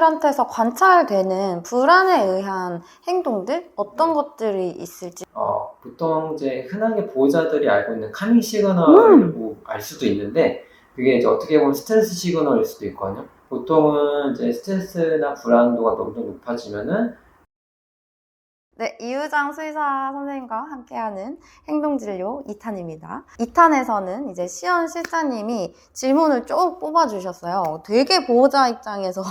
보호자들한테서 관찰되는 불안에 의한 행동들? 어떤 것들이 있을지. 보통 이제 흔하게 보호자들이 알고 있는 카밍 시그널을 알 수도 있는데, 그게 이제 어떻게 보면 스트레스 시그널일 수도 있거든요. 보통은 이제 스트레스나 불안도가 너무 높아지면은. 네, 이유장 수의사 선생님과 함께하는 행동진료 2탄입니다. 2탄에서는 이제 시연 실장님이 질문을 쭉 뽑아주셨어요. 되게 보호자 입장에서.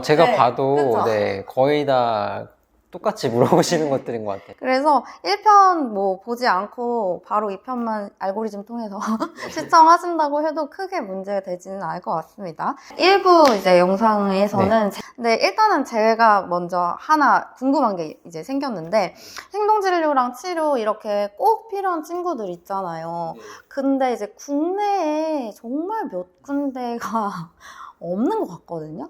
제가 네, 봐도 그쵸? 거의 다 똑같이 물어보시는 것들인 것 같아요. 그래서 1편 뭐 보지 않고 바로 2편만 알고리즘 통해서 시청하신다고 해도 크게 문제가 되지는 않을 것 같습니다. 일부 이제 영상에서는 근데 일단은 제가 먼저 하나 궁금한 게 이제 생겼는데, 행동진료랑 치료 이렇게 꼭 필요한 친구들 있잖아요. 근데 이제 국내에 정말 몇 군데가 없는 것 같거든요.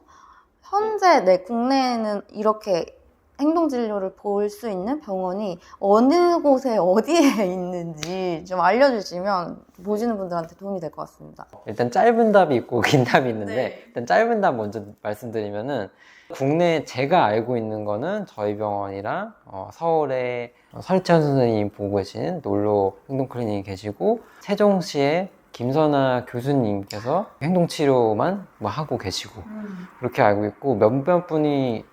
현재 내 국내에는 이렇게 행동진료를 볼 수 있는 병원이 어느 곳에 어디에 있는지 좀 알려주시면 보시는 분들한테 도움이 될 것 같습니다. 일단 짧은 답이 있고 긴 답이 있는데, 네. 일단 짧은 답 먼저 말씀드리면은, 국내에 제가 알고 있는 거는 저희 병원이랑 서울에 설채연 선생님 보고 계시는 놀로 행동클리닉이 계시고, 세종시에 김선아 교수님께서 행동치료만 뭐 하고 계시고, 그렇게 알고 있고, 몇몇 분이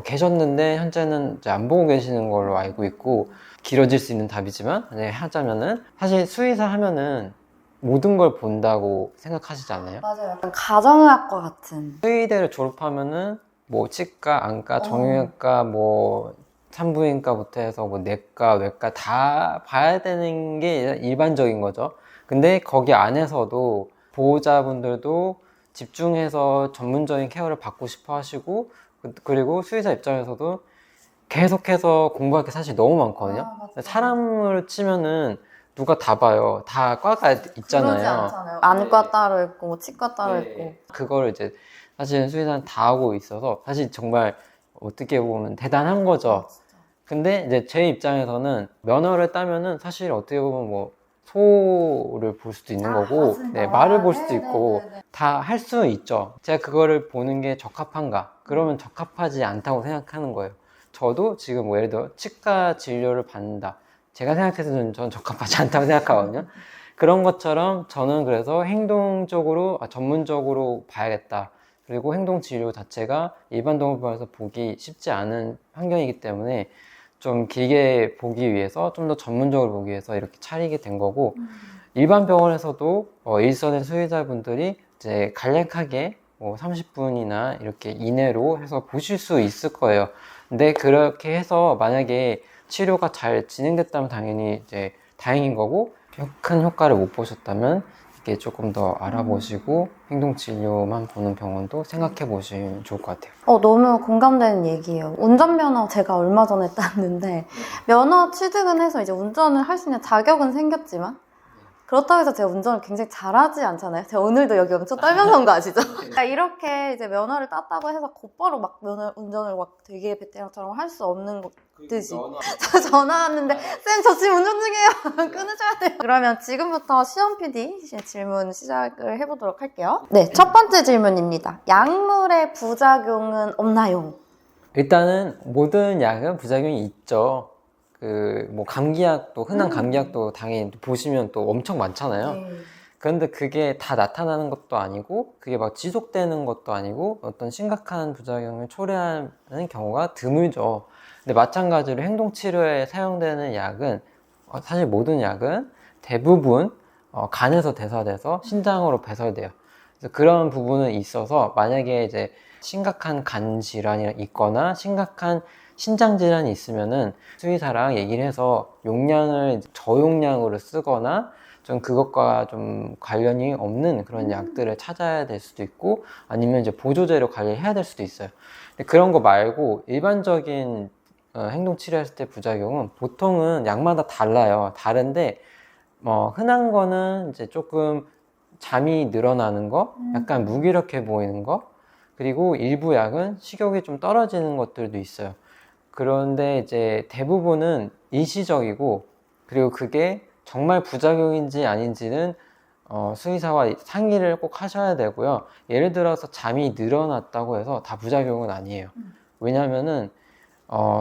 계셨는데 현재는 이제 안 보고 계시는 걸로 알고 있고, 길어질 수 있는 답이지만 하자면은, 사실 수의사 하면은 모든 걸 본다고 생각하시지 않나요? 맞아요. 약간 가정의학과 같은. 수의대를 졸업하면은 뭐 치과, 안과, 정형외과, 뭐 산부인과부터 해서 뭐 내과, 외과 다 봐야 되는 게 일반적인 거죠. 근데 거기 안에서도 보호자분들도 집중해서 전문적인 케어를 받고 싶어 하시고, 그리고 수의사 입장에서도 계속해서 공부할 게 사실 너무 많거든요. 사람을 치면은 누가 다 봐요. 다 과가 있잖아요. 그러지 않잖아요. 안과 따로 있고 뭐 치과 따로 있고. 그거를 이제 사실 수의사는 다 하고 있어서 사실 정말 어떻게 보면 대단한 거죠. 근데 이제 제 입장에서는 면허를 따면은 사실 어떻게 보면 뭐 소를 볼 수도 있는 거고, 맞습니다. 말을 볼 수도 있고 네네네네. 다 할 수 있죠. 제가 그거를 보는 게 적합한가? 그러면 적합하지 않다고 생각하는 거예요. 저도 지금 뭐 예를 들어 치과 진료를 받는다. 제가 생각해서는 전 적합하지 않다고 생각하거든요. 그런 것처럼 저는 그래서 행동적으로 전문적으로 봐야겠다. 그리고 행동 진료 자체가 일반 동물병원에서 보기 쉽지 않은 환경이기 때문에 좀 길게 보기 위해서, 좀 더 전문적으로 보기 위해서 이렇게 차리게 된 거고, 일반 병원에서도 일선의 수의사분들이 이제 간략하게 뭐 30분이나 이렇게 이내로 해서 보실 수 있을 거예요. 근데 그렇게 해서 만약에 치료가 잘 진행됐다면 당연히 이제 다행인 거고, 큰 효과를 못 보셨다면 이게 조금 더 알아보시고 행동진료만 보는 병원도 생각해 보시면 좋을 것 같아요. 너무 공감되는 얘기예요. 운전면허 제가 얼마 전에 땄는데, 면허 취득은 해서 이제 운전을 할 수 있는 자격은 생겼지만, 그렇다고 해서 제가 운전을 굉장히 잘하지 않잖아요. 제가 오늘도 여기 엄청 떨면서 온 거 아시죠? 그러니까 이렇게 이제 면허를 땄다고 해서 곧바로 막 운전을 막 되게 베테랑처럼 할 수 없는 듯이. 저 전화 왔는데, 쌤, 저 지금 운전 중이에요. 끊으셔야 돼요. 그러면 지금부터 시험 PD 질문 시작을 해보도록 할게요. 네, 첫 번째 질문입니다. 약물의 부작용은 없나요? 일단은 모든 약은 부작용이 있죠. 뭐 감기약도, 흔한 감기약도 당연히 보시면 또 엄청 많잖아요. 그런데 그게 다 나타나는 것도 아니고, 그게 막 지속되는 것도 아니고, 어떤 심각한 부작용을 초래하는 경우가 드물죠. 근데 마찬가지로 행동치료에 사용되는 약은, 사실 모든 약은 대부분 간에서 대사돼서 신장으로 배설돼요. 그래서 그런 부분은 있어서, 만약에 이제 심각한 간 질환이 있거나 심각한 신장 질환이 있으면은 수의사랑 얘기를 해서 용량을 저용량으로 쓰거나 좀 그것과 좀 관련이 없는 그런 약들을 찾아야 될 수도 있고, 아니면 이제 보조제로 관리해야 될 수도 있어요. 근데 그런 거 말고 일반적인 행동 치료했을 때 부작용은 보통은 약마다 달라요. 다른데 흔한 거는 이제 조금 잠이 늘어나는 거, 약간 무기력해 보이는 거, 그리고 일부 약은 식욕이 좀 떨어지는 것들도 있어요. 그런데 이제 대부분은 일시적이고, 그리고 그게 정말 부작용인지 아닌지는 수의사와 상의를 꼭 하셔야 되고요. 예를 들어서 잠이 늘어났다고 해서 다 부작용은 아니에요. 왜냐면은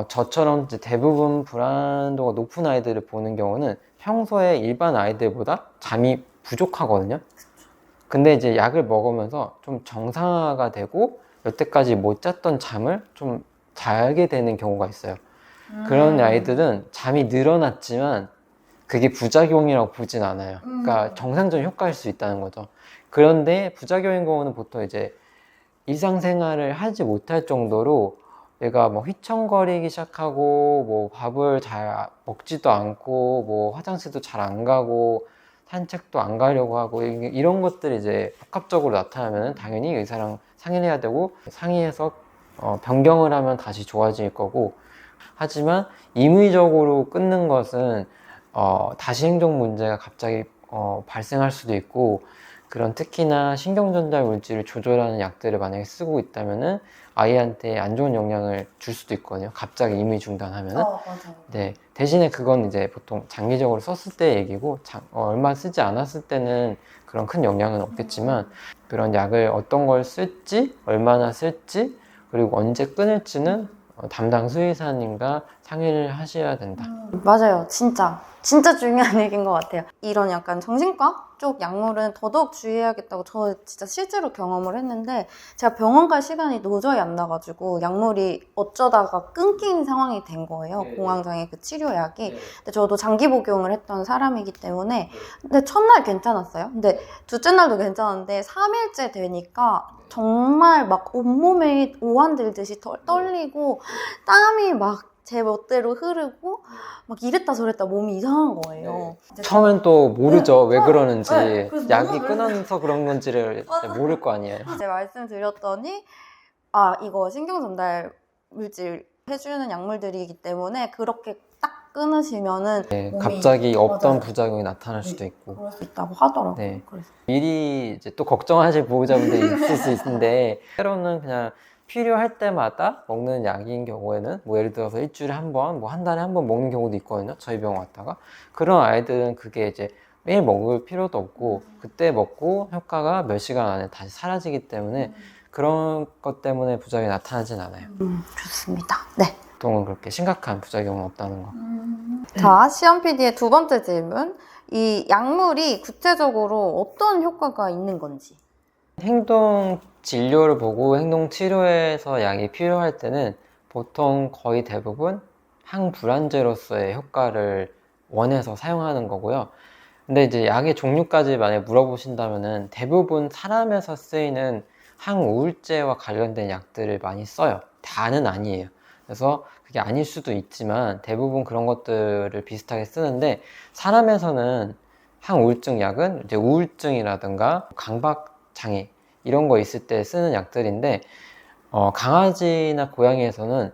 저처럼 이제 대부분 불안도가 높은 아이들을 보는 경우는 평소에 일반 아이들보다 잠이 부족하거든요. 근데 이제 약을 먹으면서 좀 정상화가 되고 여태까지 못 잤던 잠을 좀 자게 되는 경우가 있어요. 그런 아이들은 잠이 늘어났지만 그게 부작용이라고 보진 않아요. 그러니까 정상적인 효과일 수 있다는 거죠. 그런데 부작용인 경우는 보통 이제 일상생활을 하지 못할 정도로 얘가 뭐 휘청거리기 시작하고 뭐 밥을 잘 먹지도 않고 뭐 화장실도 잘 안 가고 산책도 안 가려고 하고 이런 것들이 이제 복합적으로 나타나면 당연히 의사랑 상의를 해야 되고 상의해서 변경을 하면 다시 좋아질 거고, 하지만 임의적으로 끊는 것은 다시 행동 문제가 갑자기 발생할 수도 있고, 그런 특히나 신경전달 물질을 조절하는 약들을 만약에 쓰고 있다면은 아이한테 안 좋은 영향을 줄 수도 있거든요. 갑자기 임의 중단하면은. 맞아요. 네. 대신에 그건 이제 보통 장기적으로 썼을 때 얘기고, 얼마 쓰지 않았을 때는 그런 큰 영향은 없겠지만, 그런 약을 어떤 걸 쓸지, 얼마나 쓸지, 그리고 언제 끊을지는 담당 수의사님과 상의를 하셔야 된다. 맞아요. 진짜 중요한 얘기인 것 같아요. 이런 약간 정신과 쪽 약물은 더더욱 주의해야겠다고 저 진짜 실제로 경험을 했는데, 제가 병원 갈 시간이 도저히 안 나가지고 약물이 어쩌다가 끊긴 상황이 된 거예요. 네. 공황장애 그 치료약이. 네. 근데 저도 장기 복용을 했던 사람이기 때문에, 근데 첫날 괜찮았어요. 근데 둘째 날도 괜찮았는데 3일째 되니까 정말 막 온몸에 오한 들듯이 떨리고 땀이 막 제 멋대로 흐르고 막 이랬다 저랬다 몸이 이상한 거예요. 이제 처음엔 또 모르죠. 왜 그러는지. 네, 그래서 약이 너무 끊어서 그런 건지를 모를 거 아니에요. 제가 말씀드렸더니 이거 신경전달 물질 해주는 약물들이기 때문에 그렇게 딱 끊으시면은 네, 몸이- 갑자기 없던 맞아요. 부작용이 나타날 수도 네. 있고. 그럴 수 있다고 하더라고요. 네. 그래서 미리 이제 또 걱정하실 보호자분들이 있을 수 있는데, 때로는 그냥 필요할 때마다 먹는 약인 경우에는 뭐 예를 들어서 일주일에 한 번, 뭐 한 달에 한 번 먹는 경우도 있거든요. 저희 병원 왔다가. 그런 아이들은 그게 이제 매일 먹을 필요도 없고, 그때 먹고 효과가 몇 시간 안에 다시 사라지기 때문에 그런 것 때문에 부작용이 나타나진 않아요. 좋습니다. 네. 보통은 그렇게 심각한 부작용은 없다는 거. 자, 시험 PD의 두 번째 질문. 이 약물이 구체적으로 어떤 효과가 있는 건지. 행동 진료를 보고 행동 치료에서 약이 필요할 때는 보통 거의 대부분 항불안제로서의 효과를 원해서 사용하는 거고요. 근데 이제 약의 종류까지 만약에 물어보신다면은 대부분 사람에서 쓰이는 항우울제와 관련된 약들을 많이 써요. 다는 아니에요. 그래서 그게 아닐 수도 있지만 대부분 그런 것들을 비슷하게 쓰는데, 사람에서는 항우울증 약은 이제 우울증이라든가 강박장애 이런 거 있을 때 쓰는 약들인데, 강아지나 고양이에서는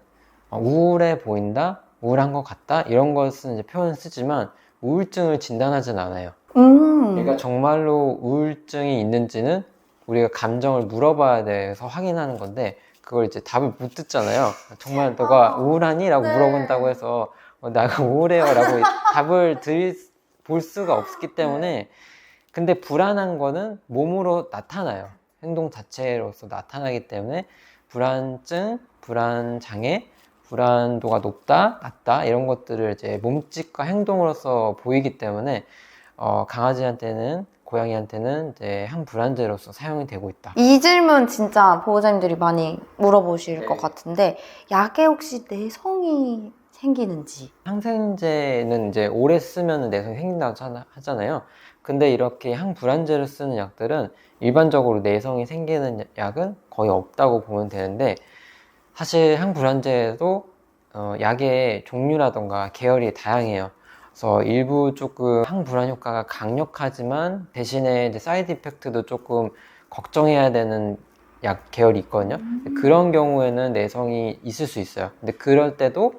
우울해 보인다, 우울한 것 같다 이런 것은 이제 표현을 쓰지만 우울증을 진단하진 않아요. 그러니까 정말로 우울증이 있는지는 우리가 감정을 물어봐야 돼서 확인하는 건데, 그걸 이제 답을 못 듣잖아요. 정말 너가 우울하니? 라고 네. 물어본다고 해서 나가 우울해요 라고 답을 볼 수가 없기 때문에. 근데 불안한 거는 몸으로 나타나요. 행동 자체로서 나타나기 때문에 불안증, 불안장애, 불안도가 높다, 낮다 이런 것들을 이제 몸짓과 행동으로서 보이기 때문에 강아지한테는, 고양이한테는 이제 항불안제로서 사용이 되고 있다. 이 질문 진짜 보호자님들이 많이 물어보실 네. 것 같은데, 약에 혹시 내성이 생기는지. 항생제는 이제 오래 쓰면 내성이 생긴다고 하잖아요. 근데 이렇게 항불안제를 쓰는 약들은 일반적으로 내성이 생기는 약은 거의 없다고 보면 되는데, 사실 항불안제도 약의 종류라던가 계열이 다양해요. 그래서 일부 조금 항불안 효과가 강력하지만 대신에 이제 사이드 이펙트도 조금 걱정해야 되는 약 계열이 있거든요. 그런 경우에는 내성이 있을 수 있어요. 근데 그럴 때도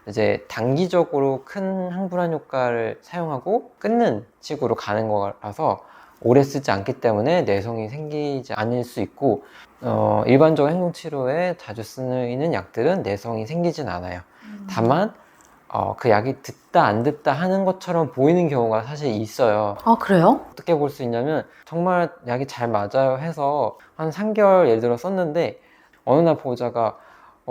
이제 단기적으로 큰 항불안 효과를 사용하고 끊는 식으로 가는 거라서 오래 쓰지 않기 때문에 내성이 생기지 않을 수 있고, 일반적으로 행동치료에 자주 쓰이는 약들은 내성이 생기진 않아요. 다만 그 약이 듣다 안 듣다 하는 것처럼 보이는 경우가 사실 있어요. 아, 그래요? 어떻게 볼 수 있냐면 정말 약이 잘 맞아요 해서 한 3개월 예를 들어 썼는데 어느 날 보호자가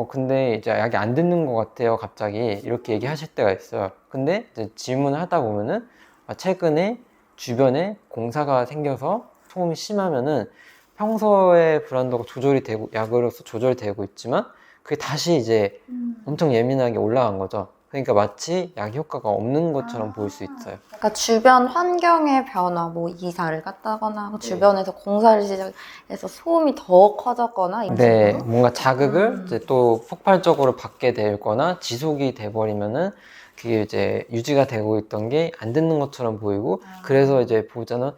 근데 이제 약이 안 듣는 것 같아요 갑자기 이렇게 얘기하실 때가 있어요. 근데 이제 질문을 하다 보면은 최근에 주변에 공사가 생겨서 소음이 심하면은 평소에 불안도가 조절이 되고 약으로서 조절되고 있지만 그게 다시 이제 엄청 예민하게 올라간 거죠. 그러니까 마치 약 효과가 없는 것처럼 보일 수 있어요. 그러니까 주변 환경의 변화, 뭐 이사를 갔다거나 네. 주변에서 공사를 시작해서 소음이 더 커졌거나 이런 네, 식으로? 뭔가 자극을 이제 또 폭발적으로 받게 되거나 지속이 돼버리면은 그게 이제 유지가 되고 있던 게 안 듣는 것처럼 보이고 그래서 이제 보호자는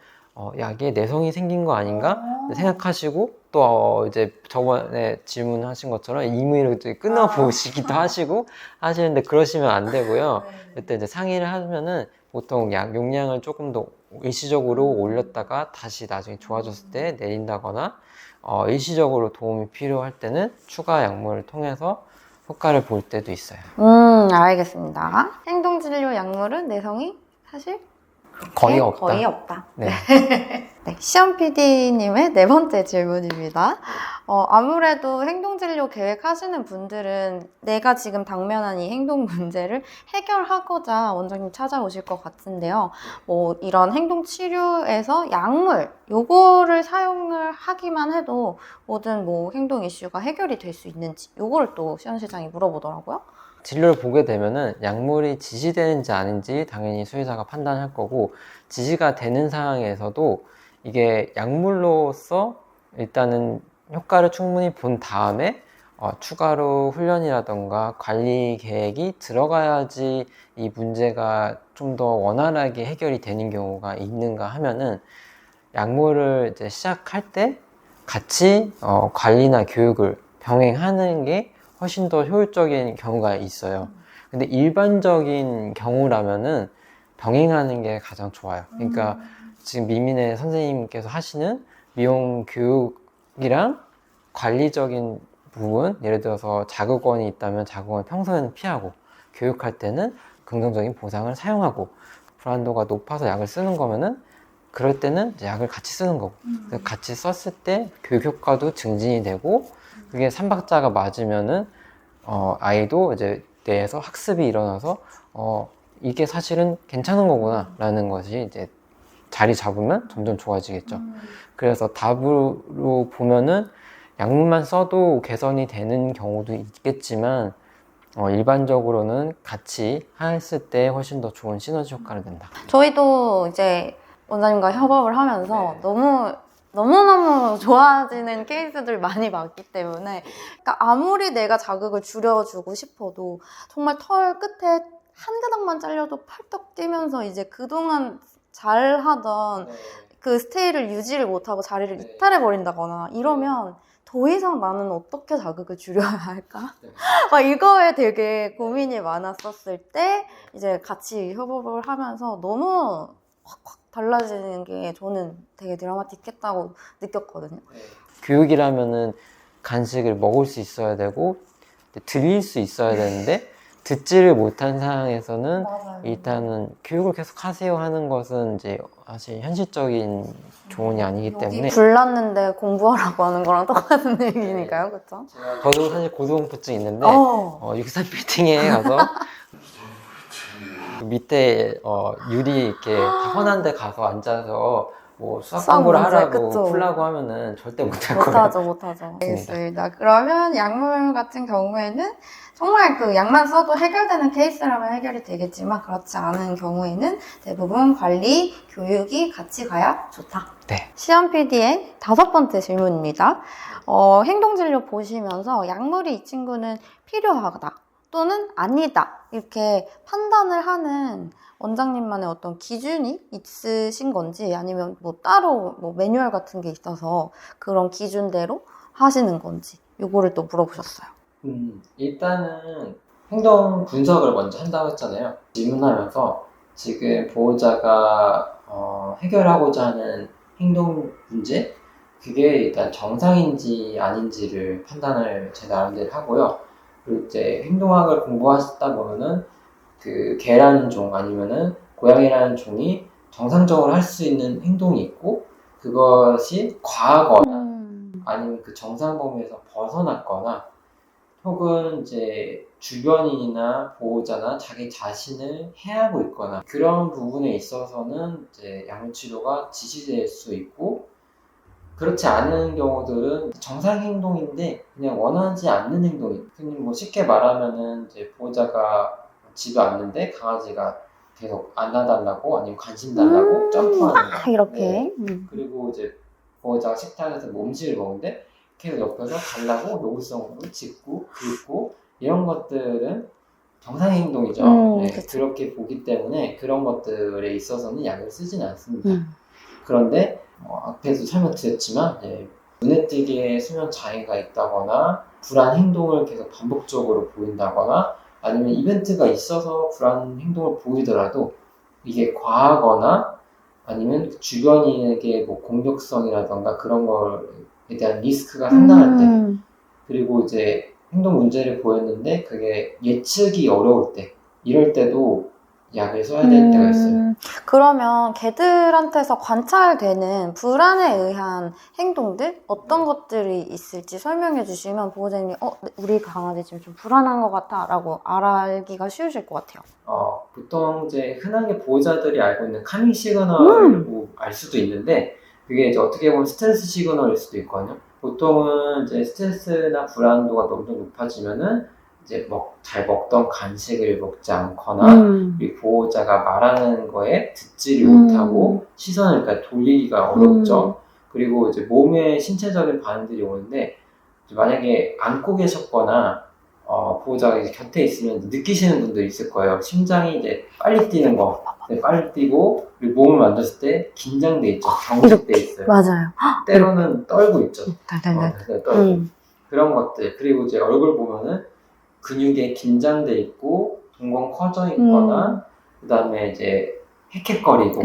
약에 내성이 생긴 거 아닌가 생각하시고 또 이제 저번에 질문하신 것처럼 임의로 이제 끊어보시기도 하시고 하시는데 그러시면 안 되고요. 그때 이제 상의를 하면은 보통 약 용량을 조금 더 일시적으로 올렸다가 다시 나중에 좋아졌을 때 내린다거나 일시적으로 도움이 필요할 때는 추가 약물을 통해서 효과를 볼 때도 있어요. 알겠습니다. 행동진료 약물은 내성이 사실 거의 없다. 거의 없다. 네. 네, 시험 PD님의 네 번째 질문입니다. 아무래도 행동진료 계획하시는 분들은 내가 지금 당면한 이 행동 문제를 해결하고자 원장님 찾아오실 것 같은데요. 이런 행동치료에서 약물, 요거를 사용을 하기만 해도 모든 행동 이슈가 해결이 될 수 있는지, 요거를 또 시연 실장이 물어보더라고요. 진료를 보게 되면은 약물이 지시되는지 아닌지 당연히 수의사가 판단할 거고 지시가 되는 상황에서도 이게 약물로서 일단은 효과를 충분히 본 다음에 추가로 훈련이라던가 관리 계획이 들어가야지 이 문제가 좀 더 원활하게 해결이 되는 경우가 있는가 하면은 약물을 이제 시작할 때 같이 관리나 교육을 병행하는 게 훨씬 더 효율적인 경우가 있어요. 근데 일반적인 경우라면은 병행하는 게 가장 좋아요. 그러니까 지금 미민의 선생님께서 하시는 미용 교육이랑 관리적인 부분, 예를 들어서 자극원이 있다면 자극원 평소에는 피하고 교육할 때는 긍정적인 보상을 사용하고 불안도가 높아서 약을 쓰는 거면은 그럴 때는 이제 약을 같이 쓰는 거고 같이 썼을 때 교육 효과도 증진이 되고 그게 3박자가 맞으면은 아이도 이제 뇌에서 학습이 일어나서 이게 사실은 괜찮은 거구나 라는 것이 이제 자리 잡으면 점점 좋아지겠죠. 그래서 답으로 보면은 약물만 써도 개선이 되는 경우도 있겠지만 일반적으로는 같이 했을 때 훨씬 더 좋은 시너지 효과를 낸다. 저희도 이제 원장님과 협업을 하면서 너무너무 좋아지는 케이스들 많이 봤기 때문에 그러니까 아무리 내가 자극을 줄여주고 싶어도 정말 털 끝에 한 가닥만 잘려도 펄떡 뛰면서 이제 그동안 잘 하던 그 스테이를 유지를 못하고 자리를 이탈해버린다거나 이러면 더 이상 나는 어떻게 자극을 줄여야 할까? 막 이거에 되게 고민이 많았었을 때 이제 같이 협업을 하면서 너무 확 달라지는 게 저는 되게 드라마틱했다고 느꼈거든요. 교육이라면은 간식을 먹을 수 있어야 되고 들릴 수 있어야 되는데 듣지를 못한 상황에서는 맞아요. 일단은 교육을 계속 하세요 하는 것은 이제 사실 현실적인 조언이 아니기 때문에 불났는데 공부하라고 하는 거랑 똑같은 얘기니까요, 그렇죠? 저도 사실 고소공포증 있는데 63 빌딩에 가서 밑에 유리 이렇게 다 헌한 데 가서 앉아서 뭐 수학 공부를 문제, 하라고 그쵸. 풀라고 하면은 절대 못할 거예요. 못하죠. 알겠습니다. 그러면 약물 같은 경우에는 정말 그 약만 써도 해결되는 케이스라면 해결이 되겠지만 그렇지 않은 경우에는 대부분 관리, 교육이 같이 가야 좋다. 네. 시험 PD의 5번째 질문입니다. 행동진료 보시면서 약물이 이 친구는 필요하다 또는 아니다 이렇게 판단을 하는 원장님만의 어떤 기준이 있으신 건지 아니면 따로 매뉴얼 같은 게 있어서 그런 기준대로 하시는 건지 요거를 또 물어보셨어요. 일단은 행동 분석을 먼저 한다고 했잖아요. 질문하면서 지금 보호자가 해결하고자 하는 행동 문제 그게 일단 정상인지 아닌지를 판단을 제 나름대로 하고요. 그리고 이제 행동학을 공부하시다 보면은 그 개라는 종 아니면은 고양이라는 종이 정상적으로 할 수 있는 행동이 있고 그것이 과하거나 아니면 그 정상 범위에서 벗어났거나 혹은 이제 주변인이나 보호자나 자기 자신을 해하고 있거나 그런 부분에 있어서는 이제 약물 치료가 지시될 수 있고 그렇지 않은 경우들은 정상 행동인데 그냥 원하지 않는 행동이 흔히 뭐 쉽게 말하면은 이제 보호자가 집에 왔는데 강아지가 계속 안아달라고 아니면 관심 달라고 점프하는 거 이렇게. 네. 그리고 이제 보호자가 식탁에서 뭐 음식을 먹는데 계속 옆에서 달라고 노골성으로 짖고 긁고 이런 것들은 정상 행동이죠. 네, 그렇게 보기 때문에 그런 것들에 있어서는 약을 쓰지는 않습니다. 그런데 앞에도 설명드렸지만 눈에 띄게 수면 장애가 있다거나 불안 행동을 계속 반복적으로 보인다거나 아니면 이벤트가 있어서 불안 행동을 보이더라도 이게 과하거나 아니면 주변인에게 뭐 공격성이라던가 그런 거에 대한 리스크가 상당할 때 그리고 이제 행동 문제를 보였는데 그게 예측이 어려울 때 이럴 때도 약을 써야 될 때가 있어요. 그러면 개들한테서 관찰되는 불안에 의한 행동들? 어떤 것들이 있을지 설명해 주시면 보호자님이 우리 강아지 지금 좀 불안한 것 같아 라고 알기가 쉬우실 것 같아요. 보통 이제 흔하게 보호자들이 알고 있는 카밍 시그널을 알 수도 있는데 그게 이제 어떻게 보면 스트레스 시그널일 수도 있거든요. 보통은 이제 스트레스나 불안도가 너무 높아지면은 이제 잘 먹던 간식을 먹지 않거나 그리고 보호자가 말하는 거에 듣지를 못하고 시선을 그러니까 돌리기가 어렵죠. 그리고 이제 몸의 신체적인 반응들이 오는데 만약에 안고 계셨거나 보호자가 이제 곁에 있으면 느끼시는 분들이 있을 거예요. 심장이 이제 빨리 뛰는 거, 빨리 뛰고 그리고 몸을 만졌을 때 긴장돼 있죠. 경직돼 있어요. 맞아요. 때로는 떨고 있죠. 달달달. 떨고 그런 것들 그리고 이제 얼굴 보면은 근육에 긴장돼 있고 동공 커져 있거나 그다음에 이제 헥헥거리고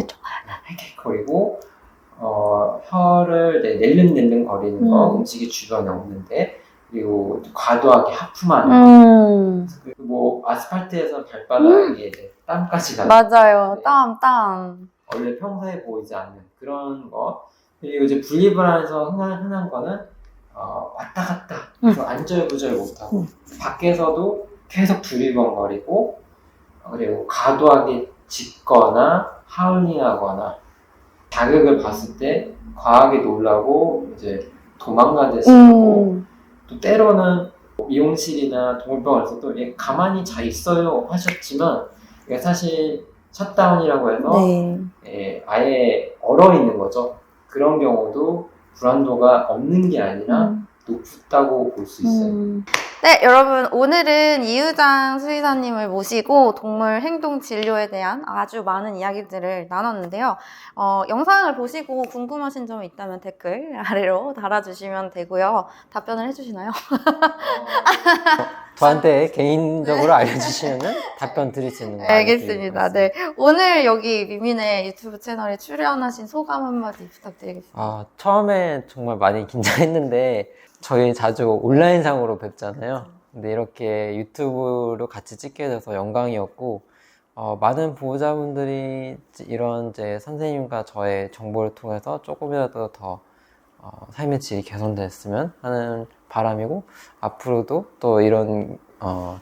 혀를 낼름낼름 거리는 거 음식이 주변에 없는데 그리고 과도하게 하품하는 거 그리고 뭐 아스팔트에서 발바닥에 이제 땀까지 나는 맞아요. 땀. 원래 평소에 보이지 않는 그런 거 그리고 이제 분리불안에서 흔한 거는 왔다 갔다 그래서 안절부절 못하고 밖에서도 계속 두리번거리고 그리고 과도하게 짖거나 하울링하거나 자극을 봤을 때 과하게 놀라고 이제 도망가듯이 하고 또 때로는 미용실이나 동물병원에서도 가만히 자 있어요 하셨지만 이게 사실 셧다운이라고 해서 아예 얼어 있는 거죠. 그런 경우도 불안도가 없는 게 아니라 높다고 볼 수 있어요. 네, 여러분 오늘은 이유장 수의사님을 모시고 동물 행동 진료에 대한 아주 많은 이야기들을 나눴는데요. 영상을 보시고 궁금하신 점이 있다면 댓글 아래로 달아주시면 되고요. 답변을 해주시나요? 저한테 개인적으로 알려주시면 답변 드릴 수 있는 거 알겠습니다. 네, 오늘 여기 미민의 유튜브 채널에 출연하신 소감 한마디 부탁드리겠습니다. 처음에 정말 많이 긴장했는데 저희 자주 온라인상으로 뵙잖아요. 근데 이렇게 유튜브로 같이 찍게 돼서 영광이었고 많은 보호자분들이 이런 이제 선생님과 저의 정보를 통해서 조금이라도 더 삶의 질이 개선됐으면 하는 바람이고 앞으로도 또 이런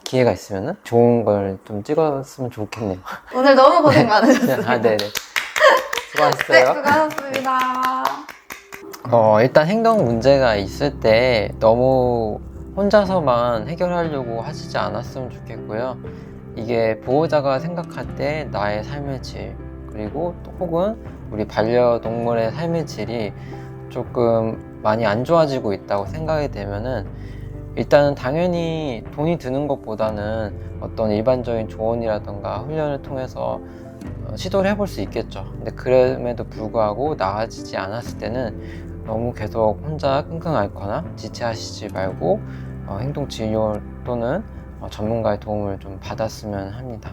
기회가 있으면 좋은 걸 좀 찍었으면 좋겠네요. 오늘 너무 고생 많으셨습니다. 네네. 수고하셨어요. 네, 수고하셨습니다. 일단 행동 문제가 있을 때 너무 혼자서만 해결하려고 하시지 않았으면 좋겠고요. 이게 보호자가 생각할 때 나의 삶의 질 그리고 또 혹은 우리 반려동물의 삶의 질이 조금 많이 안 좋아지고 있다고 생각이 되면은 일단은 당연히 돈이 드는 것보다는 어떤 일반적인 조언이라던가 훈련을 통해서 시도를 해볼 수 있겠죠. 근데 그럼에도 불구하고 나아지지 않았을 때는 너무 계속 혼자 끙끙 앓거나 지체하시지 말고 행동 진료 또는 전문가의 도움을 좀 받았으면 합니다.